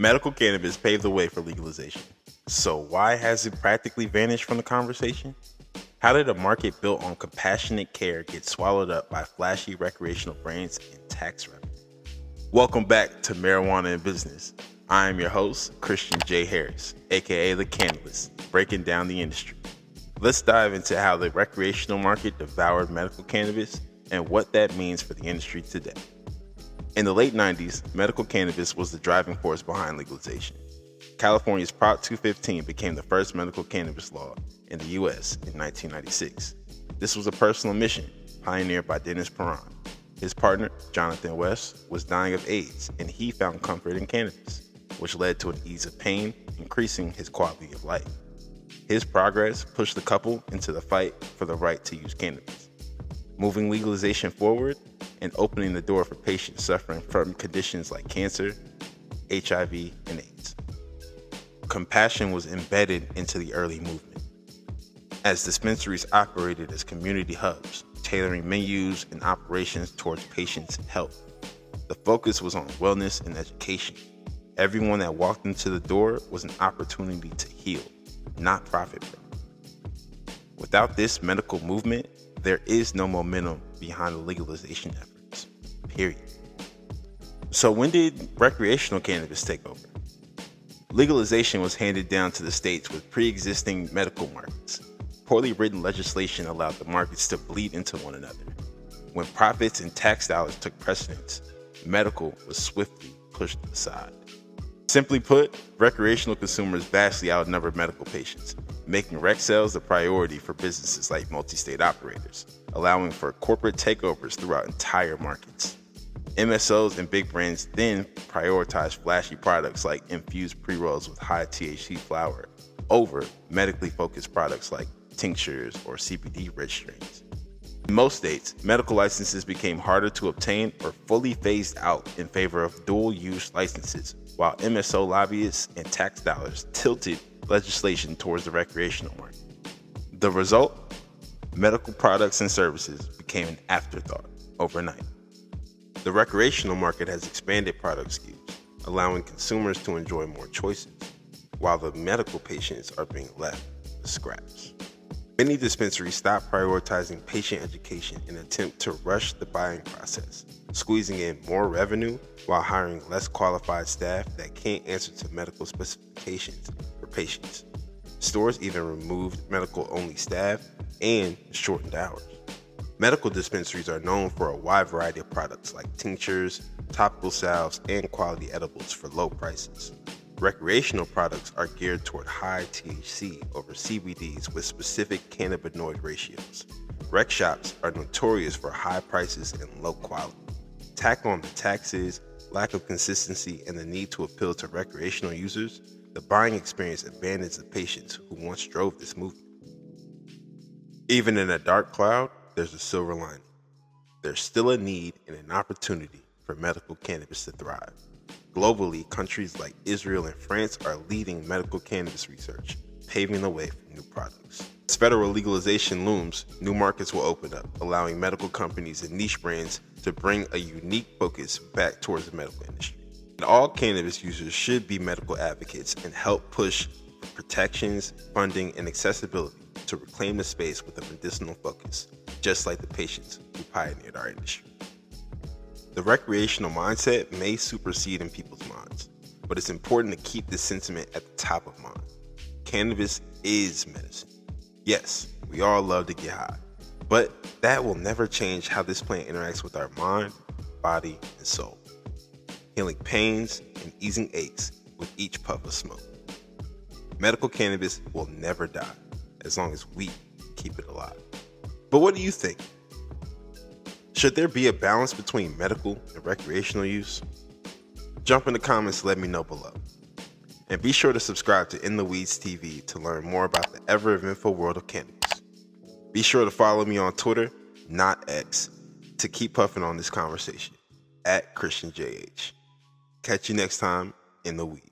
Medical cannabis paved the way for legalization. So why has it practically vanished from the conversation? How did a market built on compassionate care get swallowed up by flashy recreational brands and tax revenue? Welcome back to Marijuana in Business. I am your host, Christian J. Harris, aka The Cannabis, breaking down the industry. Let's dive into how the recreational market devoured medical cannabis and what that means for the industry today. In the late 90s, medical cannabis was the driving force behind legalization. California's Prop 215 became the first medical cannabis law in the U.S. in 1996. This was a personal mission pioneered by Dennis Perron. His partner, Jonathan West, was dying of AIDS, and he found comfort in cannabis, which led to an ease of pain, increasing his quality of life. His progress pushed the couple into the fight for the right to use cannabis, moving legalization forward and opening the door for patients suffering from conditions like cancer, HIV, and AIDS. Compassion was embedded into the early movement, as dispensaries operated as community hubs, tailoring menus and operations towards patients' health. The focus was on wellness and education. Everyone that walked into the door was an opportunity to heal, not profit from. Without this medical movement, there is no momentum behind the legalization efforts, period. So when did recreational cannabis take over? Legalization was handed down to the states with pre-existing medical markets. Poorly written legislation allowed the markets to bleed into one another. When profits and tax dollars took precedence, medical was swiftly pushed aside. Simply put, recreational consumers vastly outnumbered medical patients, making rec sales the priority for businesses like multi-state operators, allowing for corporate takeovers throughout entire markets. MSOs and big brands then prioritized flashy products like infused pre-rolls with high THC flower over medically focused products like tinctures or CBD-rich strains. In most states, medical licenses became harder to obtain or fully phased out in favor of dual-use licenses, while MSO lobbyists and tax dollars tilted legislation towards the recreational market. The result? Medical products and services became an afterthought overnight. The recreational market has expanded product SKUs, allowing consumers to enjoy more choices, while the medical patients are being left with scraps. Many dispensaries stopped prioritizing patient education in an attempt to rush the buying process, squeezing in more revenue while hiring less qualified staff that can't answer to medical specifications for patients. Stores even removed medical-only staff and shortened hours. Medical dispensaries are known for a wide variety of products like tinctures, topical salves, and quality edibles for low prices. Recreational products are geared toward high THC over CBDs with specific cannabinoid ratios. Rec shops are notorious for high prices and low quality. Tack on the taxes, lack of consistency, and the need to appeal to recreational users, the buying experience abandons the patients who once drove this movement. Even in a dark cloud, there's a silver lining. There's still a need and an opportunity for medical cannabis to thrive. Globally, countries like Israel and France are leading medical cannabis research, paving the way for new products. As federal legalization looms, new markets will open up, allowing medical companies and niche brands to bring a unique focus back towards the medical industry. And all cannabis users should be medical advocates and help push for protections, funding, and accessibility to reclaim the space with a medicinal focus, just like the patients who pioneered our industry. The recreational mindset may supersede in people's minds, but it's important to keep this sentiment at the top of mind. Cannabis is medicine. Yes, we all love to get high, but that will never change how this plant interacts with our mind, body, and soul, healing pains and easing aches with each puff of smoke. Medical cannabis will never die as long as we keep it alive. But what do you think? Should there be a balance between medical and recreational use? Jump in the comments and let me know below. And be sure to subscribe to In the Weeds TV to learn more about the ever-eventful world of cannabis. Be sure to follow me on Twitter, not X, to keep puffing on this conversation, @ChristianJH. Catch you next time in the Weeds.